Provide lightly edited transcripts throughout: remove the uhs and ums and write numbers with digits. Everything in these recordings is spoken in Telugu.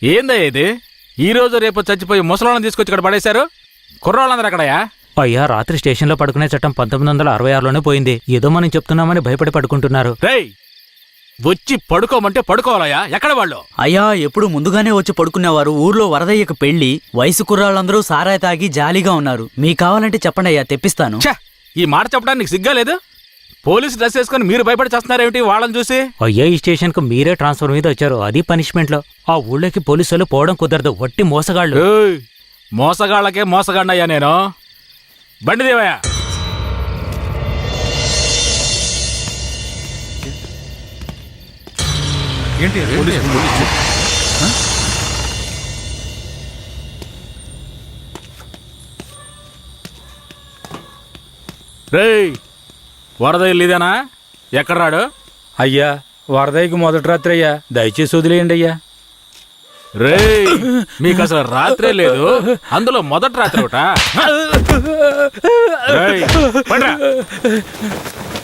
ఏందా ఇది? ఈ రోజు రేపు చచ్చిపోయి ముసలాళ్ళని తీసుకొచ్చి ఇక్కడ పడేశారు. కుర్రాళ్ళందరూ అక్కడయా? అయ్యా, రాత్రి స్టేషన్లో పడుకునే చట్టం 1966లోనే పోయింది. ఏదో మనం చెప్తున్నామని భయపడి పడుకుంటున్నారు. రేయ్, వచ్చి పడుకోమంటే పడుకోవాలయ్యా. ఎక్కడ వాళ్ళు? అయ్యా, ఎప్పుడు ముందుగానే వచ్చి పడుకునేవారు. ఊర్లో వరదయ్యకు పెళ్లి, వయసు కుర్రాళ్ళందరూ సారాయి తాగి జాలీగా ఉన్నారు. మీకు కావాలంటే చెప్పండి అయ్యా, తెప్పిస్తాను. ఛ, ఈ మాట చెప్పడానికి సిగ్గా లేదు? పోలీసు డ్రెస్ వేసుకుని మీరు భయపడి చేస్తున్నారేమిటి వాళ్ళని చూసి? అయ్యా, ఈ స్టేషన్కు మీరే ట్రాన్స్ఫర్ మీద వచ్చారు, అది పనిష్మెంట్లో. ఆ ఊళ్ళోకి పోలీసులు పోవడం కుదరదు, వట్టి మోసగాళ్ళు. ఏయ్, మోసగాళ్ళకే మోసగాడినయ్యా నేను. బండి దేవయ్యా. ఏంటి రేయ్, వరద ఇల్లుదేనా? ఎక్కడ రాడు? అయ్యా, వరదయ్యకి మొదటి రాత్రి అయ్యా, దయచేసి వదిలేయండి అయ్యా. రేయ్, మీకు అసలు రాత్రే లేదు, అందులో మొదటి రాత్రి ఒకట.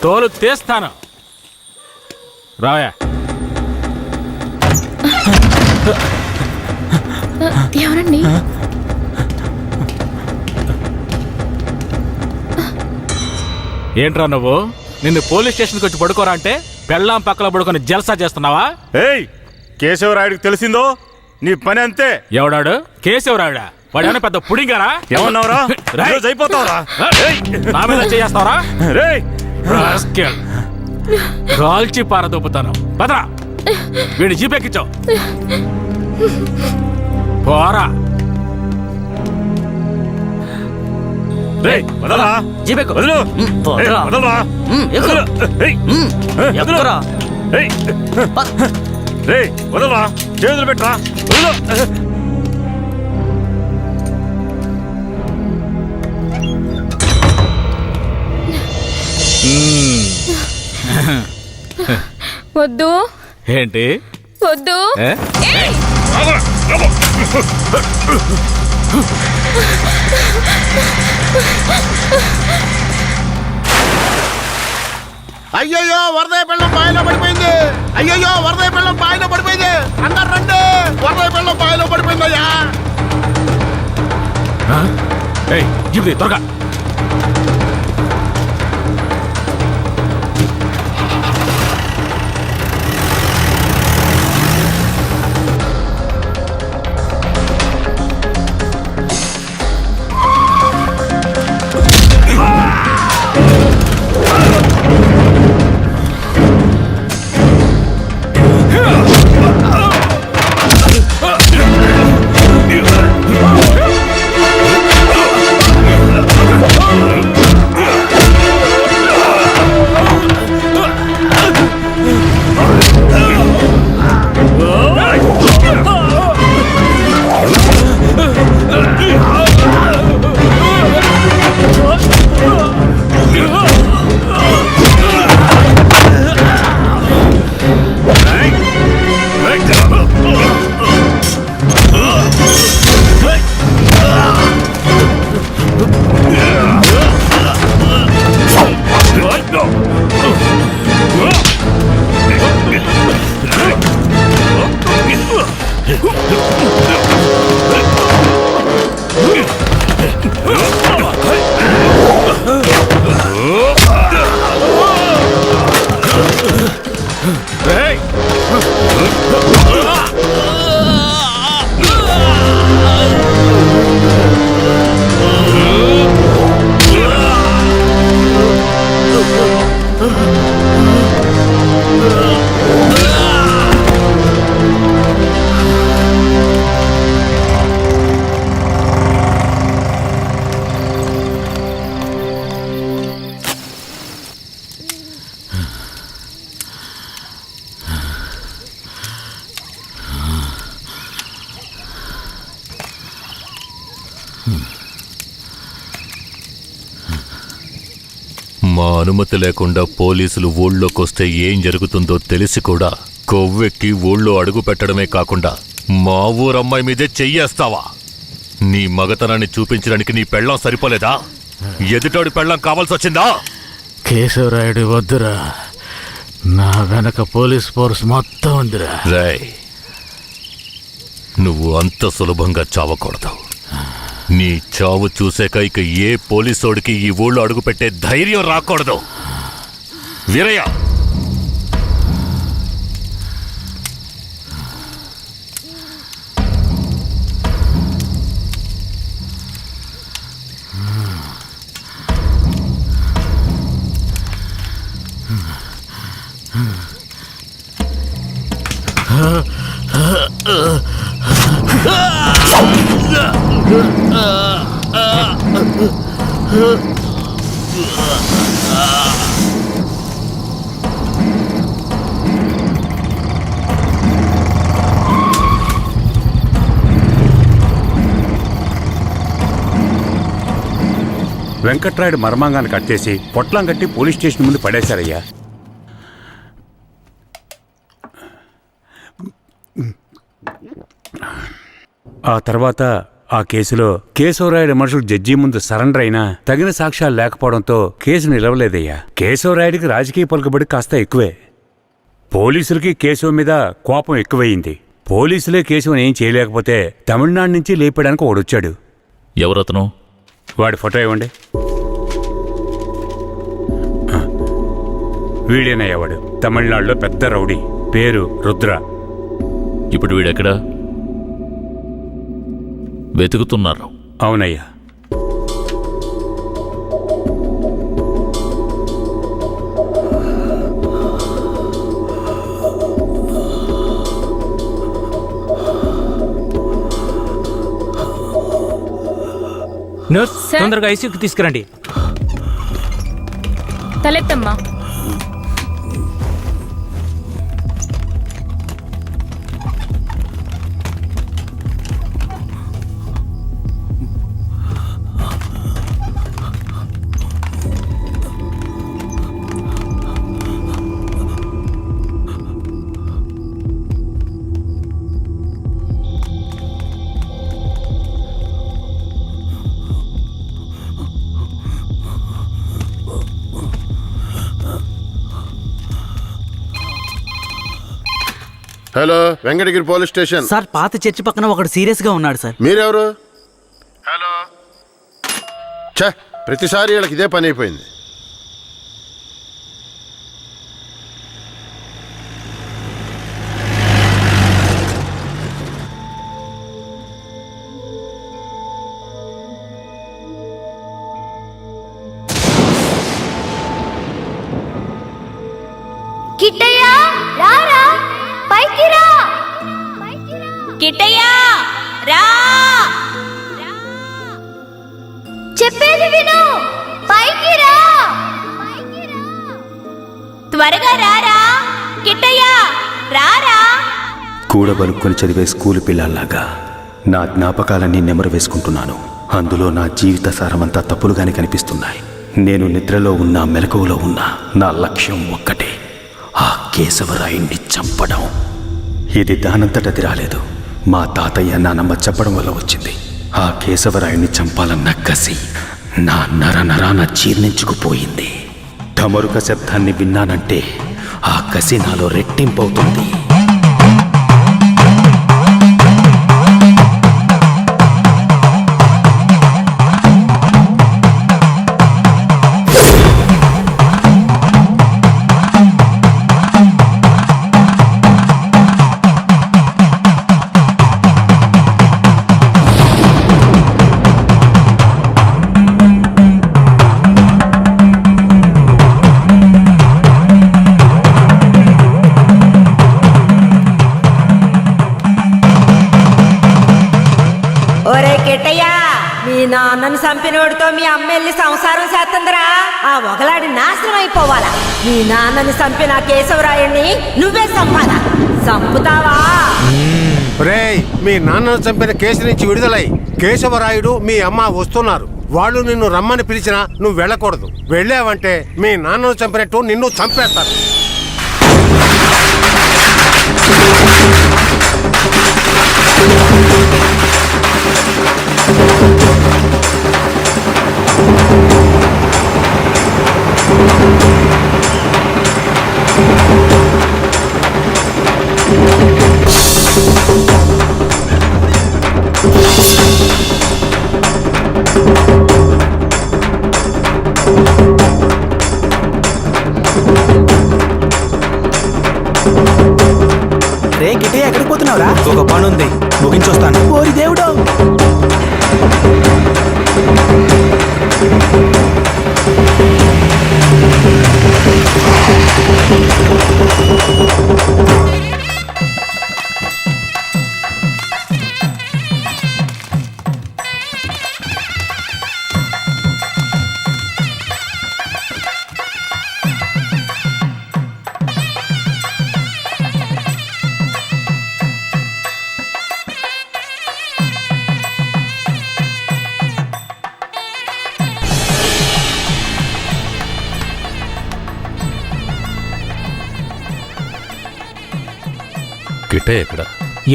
తోలు తీస్తాను. రావయా. ఎవరండి? ఏంట్రా నువ్వు? నిన్ను పోలీస్ స్టేషన్కి వచ్చి పడుకోరా అంటే పెళ్ళాం పక్కన పడుకొని జల్సా చేస్తున్నావా? ఏయ్, కేశవరాయుడికి తెలిసిందో నీ పని అంతే. ఎవడాడు? కేశవరాయుడా? వాడేమైనా పెద్ద పుడింగారా? ఏమన్నావురా? అయిపోతావురా? నా మీద చేస్తావరా? రేయ్, కాల్చి పారదొప్పుతాను. పదరా, వీడి జీపెక్కించావు. పోరా. రేయ్, వదలరా. జీపెక్కు. వదలు. పోరా. వదలరా. ఎక్కు. ఏయ్, ఎక్కురా. ఏయ్, రేయ్, వదలరా. చేతులు పెట్టరా. వదలు. వద్దు. ఏంటి వద్దు. అయ్యయ్యో, వరదయ్య పెళ్ళం బావిలో పడిపోయింది. అయ్యయ్యో, వరదయ్య పెళ్ళం బావిలో పడిపోయింది. అందరు రండి, వరదయ్య పెళ్ళం బావిలో పడిపోయిందయ్యా. జీపు త్వరగా. మా అనుమతి లేకుండా పోలీసులు ఊళ్ళోకొస్తే ఏం జరుగుతుందో తెలిసి కూడా కొవ్వెక్కి ఊళ్ళో అడుగు పెట్టడమే కాకుండా మా ఊరమ్మాయి మీదే చెయ్యేస్తావా? నీ మగతనాన్ని చూపించడానికి నీ పెళ్ళం సరిపోలేదా? ఎదుటోడి పెళ్ళం కావాల్సొచ్చిందా? కేశవరాయుడు వద్దురా, నా వెనక పోలీస్ ఫోర్స్ మొత్తం ఉందిరా. రేయ్, నువ్వు అంత సులభంగా చావకూడదు. నీ చావు చూసాక ఇక ఏ పోలీసోడికి ఈ ఊళ్ళో అడుగుపెట్టే ధైర్యం రాకూడదు. వీరయ్య, వెంకట్రాయుడు మర్మాంగాన్ని కట్ చేసి పొట్లం కట్టి పోలీస్ స్టేషన్ ముందు పడేశారయ్యా. ఆ తర్వాత ఆ కేసులో కేశవరాయుడు మనుషులు జడ్జి ముందు సరెండర్ అయినా తగిన సాక్ష్యాలు లేకపోవడంతో కేసు నిలవలేదయ్యా. కేశవరాయుడికి రాజకీయ పలుకుబడి కాస్త ఎక్కువే. పోలీసులకి కేశవ మీద కోపం ఎక్కువయింది. పోలీసులే కేశవని ఏం చేయలేకపోతే తమిళనాడు నుంచి లేపడానికి ఒకడొచ్చాడు. ఎవరతను? వాడి ఫోటో ఇవ్వండి. వీడేనయ్యా వాడు. తమిళనాడులో పెద్ద రౌడీ, పేరు రుద్ర. ఇప్పుడు వీడెక్కడా? వెతుకుతున్నారు. అవునయ్యా. Nurse, sir? తొందరగా ఐసీయూకి తీసుకురండి. తలెత్తమ్మా. Hello, Venkatagiri police station. Sir, పాత చర్చి పక్కన ఒకడు సీరియస్ గా ఉన్నాడు సార్. మీరెవరు? హలో. ఛ, ప్రతిసారి వీళ్ళకి ఇదే పని అయిపోయింది. కిట్టయ్య, రారా, పైకి రా. కిట్టయ్య, రా. చెప్పేది విను, పైకి రా. త్వరగా రారా. కిట్టయ్య, రారా. కూడబలుక్కొని చదివే స్కూలు పిల్లల్లాగా నా జ్ఞాపకాలన్నీ నెమరు వేసుకుంటున్నాను. అందులో నా జీవిత సారమంతా తప్పులుగానే కనిపిస్తున్నాయి. నేను నిద్రలో ఉన్నా మెలకువలో ఉన్నా నా లక్ష్యం ఒక్కటే, ఆ కేశవరాయుణ్ణి చంపడం. ఇది దానంతటది రాలేదు, మా తాతయ్య నానమ్మ చెప్పడం వల్ల వచ్చింది. ఆ కేశవరాయుణ్ణి చంపాలన్న కసి నా నరనరాన జీర్ణించుకుపోయింది. ఢమరుక శబ్దాన్ని విన్నానంటే ఆ కసి నాలో రెట్టింపవుతుంది. నాన్నను చంపినోడితో మీ అమ్మ వెళ్ళి సంసారం చేస్తుందిరా. ఆ ఒకలాడి నాశనం అయిపోవాలా. మీ నాన్నని చంపిన కేశవరాయుణ్ణి నువ్వే చంపాలా? చంపుతావా? రేయ్, మీ నాన్నను చంపిన కేసు నుంచి విడుదలై కేశవరాయుడు మీ అమ్మ వస్తున్నారు. వాళ్ళు నిన్ను రమ్మని పిలిచినా నువ్వు వెళ్ళకూడదు. వెళ్ళావంటే మీ నాన్నను చంపినట్టు నిన్ను చంపేస్తారు. రే కిటయ్య ఎక్కడికి పోతున్నావురా? ఒక పని ఉంది, ముగించొస్తాను. ఓరి దేవుడు! కిట్టయ్య ఎక్కడ?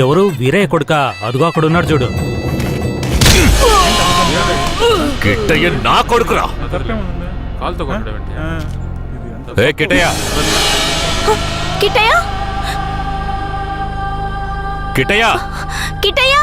ఎవరు వీరయ్య కొడుక? అదుగో అక్కడ ఉన్నాడు చూడు. కిట్టయ్య నా కొడుకురా! కాలుతో కొట్టడం ఏంటి? ఏ కిట్టయ్య! కిట్టయ్య కిట్టయ్య! కిట్టయ్య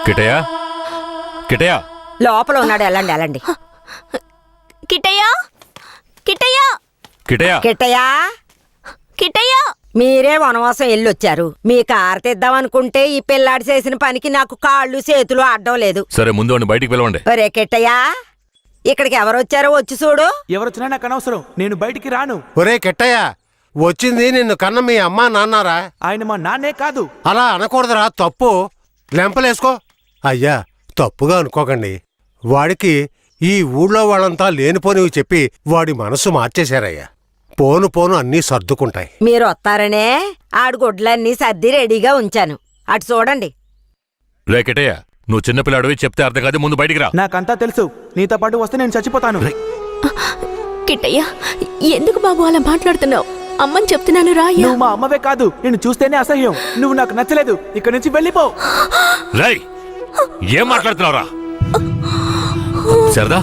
కిట్టయ్య! కిట్టయ్య! లోపల ఉన్నాడు, వెళ్ళండి వెళ్ళండి. కిట్టయ్య కిట్టయ్య కిట్టయ్య! కిట్టయ్యా, కిట్టయ్య మీరే వనవాసం వెళ్ళొచ్చారు. మీ కారు తెద్దామనుకుంటే ఈ పిల్లాడి చేసిన పనికి నాకు కాళ్ళు చేతులు అడ్డం లేదు. సరే ముందు వాడిని బయటికి పిలవండి. ఒరే కిట్టయ్యా, ఇక్కడికి ఎవరొచ్చారో వచ్చి చూడు. ఎవరొచ్చినా నాకు అనవసరం, నేను బయటికి రాను. ఒరే కెట్టయ్య, వచ్చింది నిన్ను కన్న మీ అమ్మా నాన్నారా? ఆయన మా నాన్నే కాదు. అలా అనకూడదురా, తప్పు. లెంపలేసుకో. అయ్యా, తప్పుగా అనుకోకండి. వాడికి ఈ ఊళ్ళో వాళ్ళంతా లేనిపోనివి చెప్పి వాడి మనసు మార్చేశారయ్యా. పోను పోను అన్నీ సర్దుకుంటాయి. మీరు వస్తారనే ఆడు గుడ్లన్నీ సర్ది రెడీగా ఉంచాను. అటు చూడండి. రే కిట్టయ్య, నువ్వు చిన్నపిల్లాడివి, చెప్తే అర్థం కాదు, ముందు బయటికి రా. నాకంతా తెలుసు, నీతో పాటు వస్తే నేను చచ్చిపోతాను. కిట్టయ్య ఎందుకు బాబు అలా మాట్లాడుతున్నావు? అమ్మని చెప్తున్నాను రా. నువ్వు మా అమ్మవే కాదు, నేను చూస్తేనే అసహ్యం. నువ్వు నాకు నచ్చలేదు, ఇక్కడి నుంచి వెళ్ళిపో. రేయ్, ఏం మాట్లాడుతున్నావురా? శారదా,